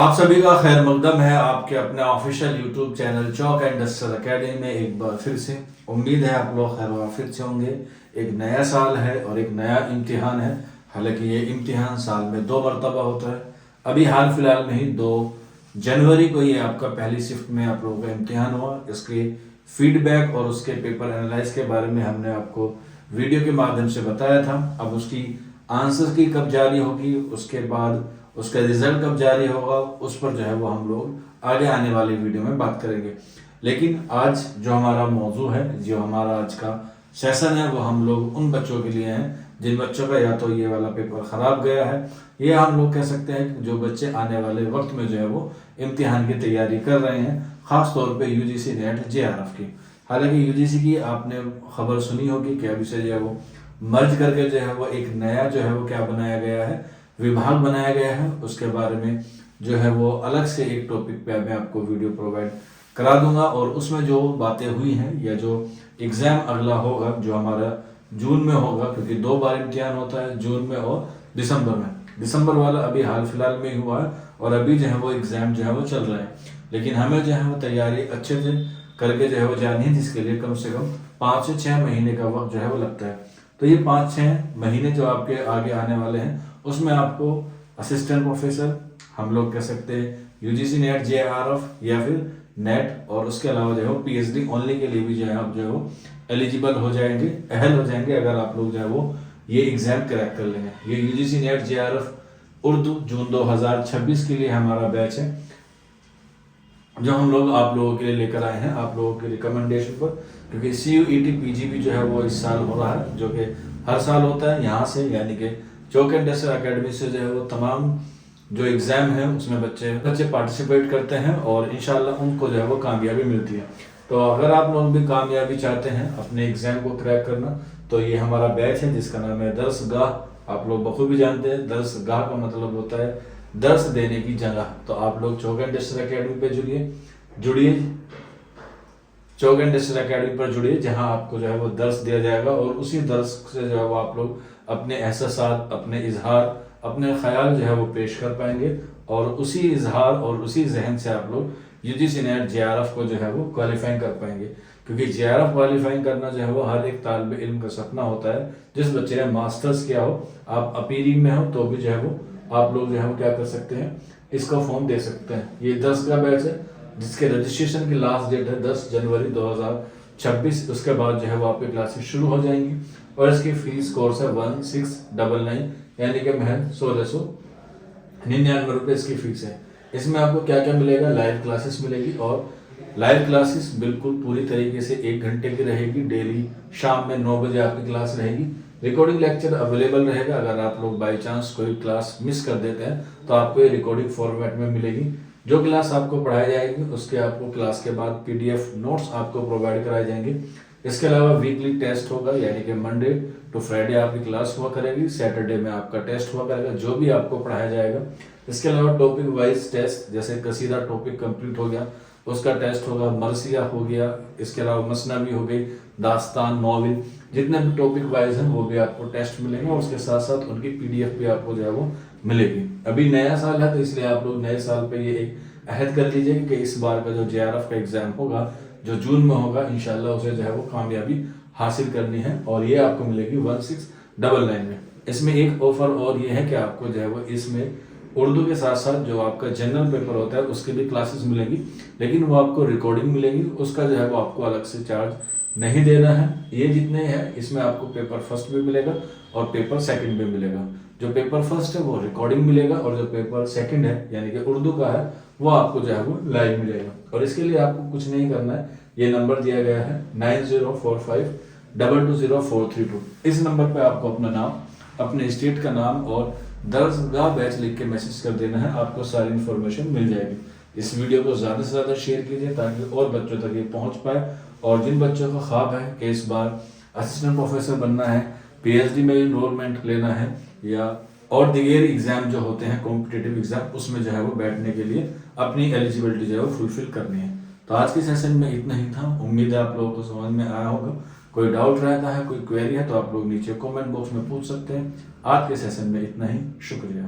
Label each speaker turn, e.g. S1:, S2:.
S1: आप सभी का खैर मकदम है आपके अपने official YouTube channel chalk and duster academy में एक बार फिर से। उम्मीद है आप लोग खैर वाफिर से होंगे। एक नया साल है और एक नया इम्तिहान है। हालांकि ये इम्तिहान साल में 2 मरतबा होता है। अभी हाल फिलहाल में ही 2 जनवरी को ये आपका पहली शिफ्ट में आप लोगों का इम्तिहान हुआ। इसके फीडबैक और उसके पेपर एनालाइज के बारे में हमने आपको वीडियो के माध्यम से बताया था। अब उसकी आंसर की कब जारी होगी, उसके बाद उसका रिजल्ट कब जारी होगा, उस पर जो है वो हम लोग आगे आने वाली वीडियो में बात करेंगे। लेकिन आज जो हमारा मौजू है, जो हमारा आज का सेशन है, वो हम लोग उन बच्चों के लिए हैं जिन बच्चों का या तो ये वाला पेपर खराब गया है, या हम लोग कह सकते हैं कि जो बच्चे आने वाले वक्त में जो है वो इम्तिहान की तैयारी कर रहे हैं, खास तौर पे यूजीसी नेट जेआरएफ की। हालांकि यूजीसी की आपने खबर सुनी होगी कि अभी से जो है वो मर्ज करके जो है वो एक नया जो है वो क्या बनाया गया है, विभाग बनाया गया है। उसके बारे में जो है वो अलग से एक टॉपिक पे मैं आपको वीडियो प्रोवाइड करा दूंगा, और उसमें जो बातें हुई हैं या जो एग्जाम अगला होगा जो हमारा जून में होगा, क्योंकि 2 बार इम्तिहान होता है, जून में और दिसंबर में। दिसंबर वाला अभी हाल फिलहाल में ही हुआ है और अभी जो है वो एग्जाम जो है वो चल रहा है। लेकिन हमें जो है वो तैयारी अच्छे से करके जो है वो जानी है, जिसके लिए कम से कम 5 से 6 महीने का वक्त जो है वो लगता है। तो ये 5-6 महीने जो आपके आगे आने वाले हैं, उसमें आपको असिस्टेंट प्रोफेसर, हम लोग कह सकते हैं यूजीसी नेट जेआरएफ, या फिर नेट, और उसके अलावा जो है पीएचडी ओनली के लिए भी जो है आप जो है वो एलिजिबल हो जाएंगे, अहल हो जाएंगे, अगर आप लोग जो है वो ये एग्जाम क्रैक कर लेंगे। ये यूजीसी नेट जेआरएफ उर्दू जून 2026 के लिए हमारा बैच है, जो हम लोग आप लोगों के लिए लेकर आए हैं, आप लोगों के रिकमेंडेशन पर। क्योंकि CUET पीजीबी जो है वो इस साल हो रहा है, जो कि हर साल होता है यहाँ से, यानी कि चौक एंड डस्टर एकेडमी से जो है वो तमाम जो एग्जाम है उसमें बच्चे पार्टिसिपेट करते हैं और इंशाल्लाह उनको जो है वो कामयाबी मिलती है। तो अगर आप लोग भी कामयाबी चाहते हैं अपने एग्जाम को क्रैक करना, तो ये हमारा बैच है जिसका नाम है दरसगाह। आप लोग बखूबी जानते हैं दरसगाह का मतलब होता है दर्स देने की जगह। तो आप लोग चौक एंड डस्टर एकेडमी पे जुड़िए चौक एंड डस्टर एकेडमी पर जुड़िए, जहां आपको जो है वो दर्स दिया जाएगा और उसी दर्स से जो है वो आप लोग अपने एहसासात, अपने इजहार, अपने ख्याल जो है वो पेश कर पाएंगे, और उसी इजहार और उसी जहन से आप लोग यूजीसी नेट जेआरएफ को जो है वो क्वालिफाइंग कर पाएंगे। क्योंकि जेआरएफ क्वालिफाइंग करना जो है वो हर एक तालिब इल्म का सपना होता है। जिस बच्चे ने मास्टर्स किया हो, आप अपीरिंग में हो, तो भी जो है वो आप लोग जो है वो क्या कर सकते हैं, इसका फॉर्म दे सकते हैं। ये 10 का बैच है जिसके रजिस्ट्रेशन की लास्ट डेट है 10 जनवरी 2026। उसके बाद जो है वो आपकी क्लासेस शुरू हो जाएंगी और इसकी फीस कोर्स है 1699, यानी कि महज 1699 रुपये इसकी फीस है। इसमें आपको क्या क्या मिलेगा, लाइव क्लासेस मिलेगी, और लाइव क्लासेस बिल्कुल पूरी तरीके से 1 घंटे की रहेगी। डेली शाम में 9 बजे आपकी क्लास रहेगी। रिकॉर्डिंग लेक्चर अवेलेबल रहेगा। अगर आप लोग बाई चांस कोई क्लास मिस कर देते हैं तो आपको ये रिकॉर्डिंग फॉर्मेट में मिलेगी। जो क्लास आपको पढ़ाई जाएगी उसके आपको क्लास के बाद PDF नोट्स आपको प्रोवाइड कराए जाएंगे। इसके अलावा वीकली टेस्ट होगा, यानी कि मंडे टू फ्राइडे आपकी क्लास हुआ करेगी, सैटरडे में आपका टेस्ट हुआ करेगा जो भी आपको पढ़ाया जाएगा। इसके अलावा टॉपिक वाइज टेस्ट, जैसे कसीदा टॉपिक कंप्लीट हो गया उसका टेस्ट होगा, मरसिया हो गया, इसके अलावा मसनवी हो गई, दास्तान, नॉवेल, जितने भी टॉपिक वाइज हैं वो भी आपको टेस्ट मिलेंगे, और उसके साथ साथ उनकी PDF भी आपको जो है वो मिलेगी। अभी नया साल है तो इसलिए आप लोग नए साल पे ये एक अहद कर लीजिए कि इस बार का जो जेआरएफ का एग्जाम होगा जो जून में होगा, इंशाल्लाह उसे जो है वो कामयाबी हासिल करनी है, और ये आपको मिलेगी 1699 में। इसमें एक ऑफर और ये है कि आपको जो है वो इसमें उर्दू के साथ साथ जो आपका जनरल पेपर होता है उसकी भी क्लासेस मिलेंगी, लेकिन वो आपको रिकॉर्डिंग मिलेगी, उसका जो है वो आपको अलग से चार्ज नहीं देना है। ये जितने हैं इसमें आपको पेपर फर्स्ट भी मिलेगा और पेपर सेकंड भी मिलेगा। जो पेपर फर्स्ट है वो रिकॉर्डिंग मिलेगा, और जो पेपर सेकंड है यानी कि उर्दू का है वो आपको जो है वो लाइव मिलेगा। और इसके लिए आपको कुछ नहीं करना है, ये नंबर दिया गया है 9045220432। इस नंबर पे आपको अपना नाम, अपने स्टेट का नाम और दरसगाह बैच लिख के मैसेज कर देना है, आपको सारी इन्फॉर्मेशन मिल जाएगी। इस वीडियो को ज़्यादा से ज़्यादा शेयर कीजिए ताकि और बच्चों तक ये पहुंच पाए, और जिन बच्चों का ख्वाब है कि इस बार असिस्टेंट प्रोफेसर बनना है, PhD में इनरोलमेंट लेना है, या और दीगर एग्जाम जो होते हैं कॉम्पिटिटिव एग्जाम, उसमें जो है वो बैठने के लिए अपनी एलिजिबिलिटी जो है वो फुलफिल करनी है। तो आज के सेशन में इतना ही था। उम्मीद है आप लोगों को समझ में आया होगा। कोई डाउट रहता है, कोई क्वेरी है तो आप लोग नीचे कमेंट बॉक्स में पूछ सकते हैं। आज के सेशन में इतना ही, शुक्रिया।